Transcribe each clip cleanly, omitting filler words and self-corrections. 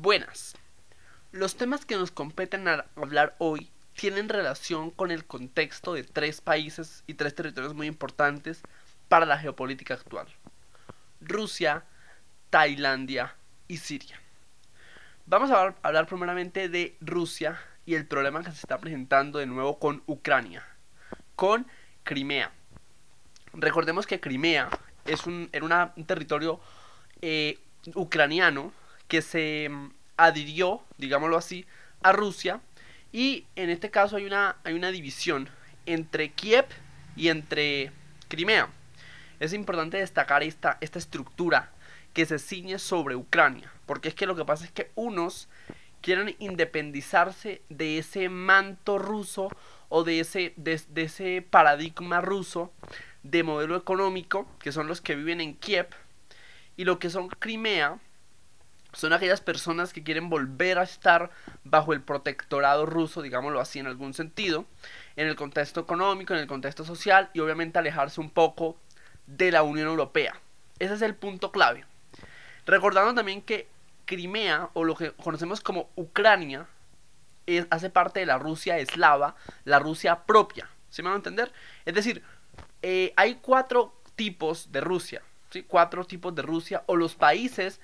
Buenas. Los temas que nos competen hablar hoy tienen relación con el contexto de tres países y tres territorios muy importantes para la geopolítica actual: Rusia, Tailandia y Siria. Vamos a hablar primeramente de Rusia y el problema que se está presentando de nuevo con Ucrania, con Crimea. Recordemos que Crimea era un territorio ucraniano que se adhirió, digámoslo así, a Rusia, y en este caso hay una división entre Kiev y entre Crimea. Es importante destacar esta estructura que se ciñe sobre Ucrania, porque es que lo que pasa es que unos quieren independizarse de ese manto ruso o de ese paradigma ruso de modelo económico, que son los que viven en Kiev, y lo que son Crimea son aquellas personas que quieren volver a estar bajo el protectorado ruso, digámoslo así en algún sentido, en el contexto económico, en el contexto social, y obviamente alejarse un poco de la Unión Europea. Ese es el punto clave. Recordando también que Crimea, o lo que conocemos como Ucrania, hace parte de la Rusia eslava, la Rusia propia. ¿Sí me van a entender? Es decir, hay cuatro tipos de Rusia, ¿sí? Cuatro tipos de Rusia, o los países,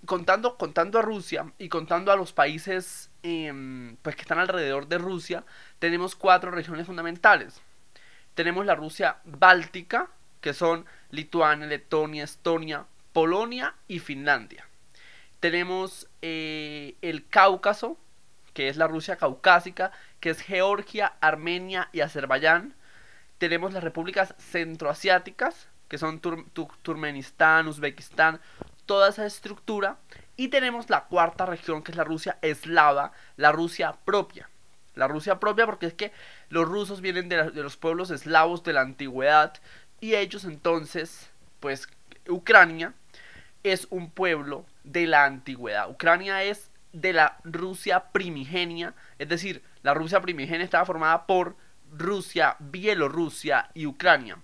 contando a Rusia y contando a los países pues que están alrededor de Rusia, tenemos cuatro regiones fundamentales. Tenemos la Rusia báltica, que son Lituania, Letonia, Estonia, Polonia y Finlandia. Tenemos el Cáucaso, que es la Rusia caucásica, que es Georgia, Armenia y Azerbaiyán. Tenemos las repúblicas centroasiáticas, que son Turkmenistán, Uzbekistán, toda esa estructura. Y tenemos la cuarta región, que es la Rusia eslava, la Rusia propia. La Rusia propia porque es que los rusos vienen de los pueblos eslavos de la antigüedad, y ellos entonces, pues Ucrania es un pueblo de la antigüedad. Ucrania es de la Rusia primigenia, es decir, la Rusia primigenia estaba formada por Rusia, Bielorrusia y Ucrania.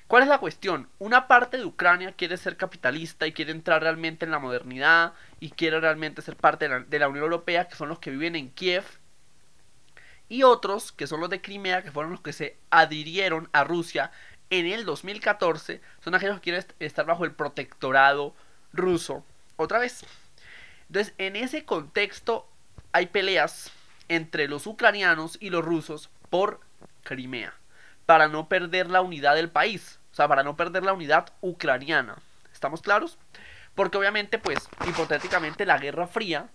¿Cuál es la cuestión? Una parte de Ucrania quiere ser capitalista y quiere entrar realmente en la modernidad y quiere realmente ser parte de la Unión Europea, que son los que viven en Kiev, y otros, que son los de Crimea, que fueron los que se adhirieron a Rusia en el 2014, son aquellos que quieren estar bajo el protectorado ruso otra vez. Entonces, en ese contexto hay peleas entre los ucranianos y los rusos por Crimea, para no perder la unidad del país, o sea, para no perder la unidad ucraniana. ¿Estamos claros? Porque obviamente, pues, hipotéticamente la Guerra Fría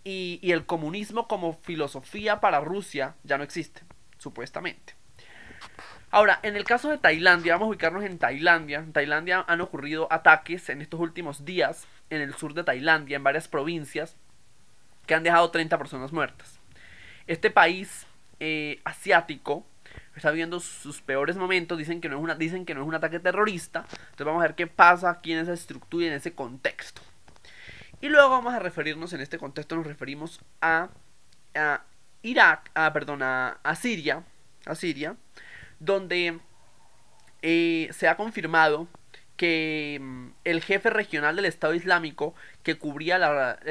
y el comunismo como filosofía para Rusia ya no existe, supuestamente. Ahora, en el caso de Tailandia, vamos a ubicarnos en Tailandia. En Tailandia han ocurrido ataques en estos últimos días en el sur de Tailandia, en varias provincias, que han dejado 30 personas muertas. Este país asiático está viviendo sus peores momentos. Dicen que no es un ataque terrorista. Entonces vamos a ver qué pasa aquí en esa estructura y en ese contexto. Y luego vamos a referirnos, en este contexto nos referimos a Irak, a Siria, donde se ha confirmado que el jefe regional del Estado Islámico, que cubría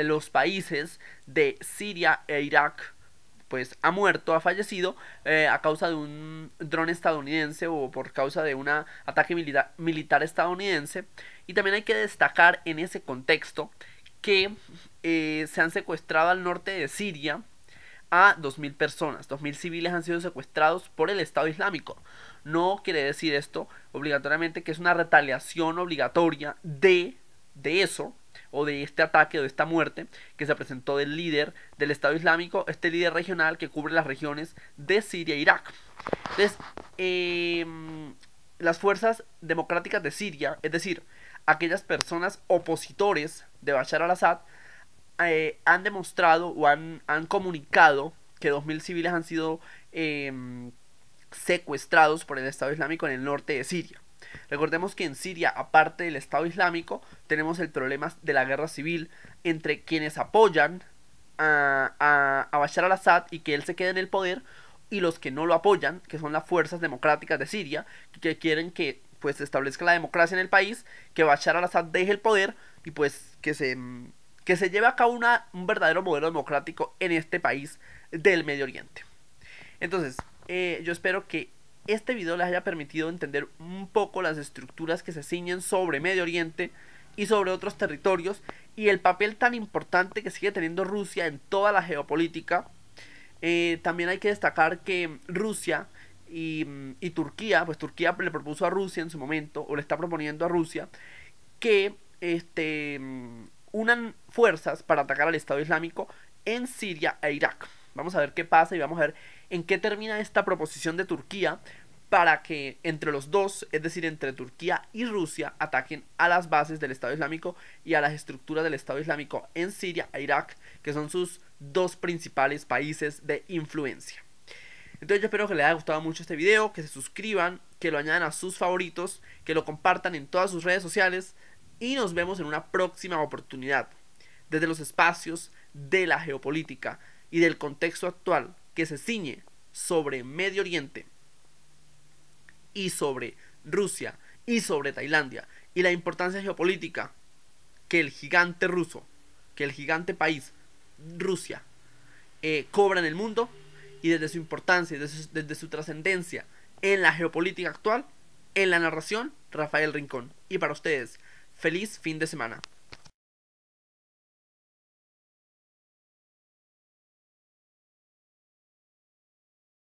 los países de Siria e Irak, pues ha muerto, ha fallecido a causa de un dron estadounidense, o por causa de un ataque militar estadounidense. Y también hay que destacar en ese contexto que se han secuestrado al norte de Siria a 2000 personas. 2000 civiles han sido secuestrados por el Estado Islámico. No quiere decir esto obligatoriamente que es una retaliación obligatoria de eso, o de este ataque o de esta muerte que se presentó del líder del Estado Islámico, este líder regional que cubre las regiones de Siria e Irak. Entonces, las fuerzas democráticas de Siria, es decir, aquellas personas opositores de Bashar al-Assad, han demostrado o han comunicado que 2000 civiles han sido secuestrados por el Estado Islámico en el norte de Siria. Recordemos que en Siria, aparte del Estado Islámico, tenemos el problema de la guerra civil entre quienes apoyan a Bashar al-Assad y que él se quede en el poder, y los que no lo apoyan, que son las fuerzas democráticas de Siria, que quieren que pues se establezca la democracia en el país, que Bashar al-Assad deje el poder y pues que que se lleve a cabo un verdadero modelo democrático en este país del Medio Oriente. Entonces, yo espero que este video les haya permitido entender un poco las estructuras que se ciñen sobre Medio Oriente y sobre otros territorios y el papel tan importante que sigue teniendo Rusia en toda la geopolítica. También hay que destacar que Rusia y Turquía, pues Turquía le propuso a Rusia en su momento, o le está proponiendo a Rusia, que unan fuerzas para atacar al Estado Islámico en Siria e Irak. Vamos a ver qué pasa y vamos a ver en qué termina esta proposición de Turquía para que entre los dos, es decir, entre Turquía y Rusia, ataquen a las bases del Estado Islámico y a las estructuras del Estado Islámico en Siria e Irak, que son sus dos principales países de influencia. Entonces yo espero que les haya gustado mucho este video, que se suscriban, que lo añadan a sus favoritos, que lo compartan en todas sus redes sociales y nos vemos en una próxima oportunidad desde los espacios de la geopolítica y del contexto actual que se ciñe sobre Medio Oriente y sobre Rusia y sobre Tailandia y la importancia geopolítica que el gigante ruso, que el gigante país Rusia cobra en el mundo, y desde su importancia, desde su trascendencia en la geopolítica actual, en la narración, Rafael Rincón. Y para ustedes, feliz fin de semana.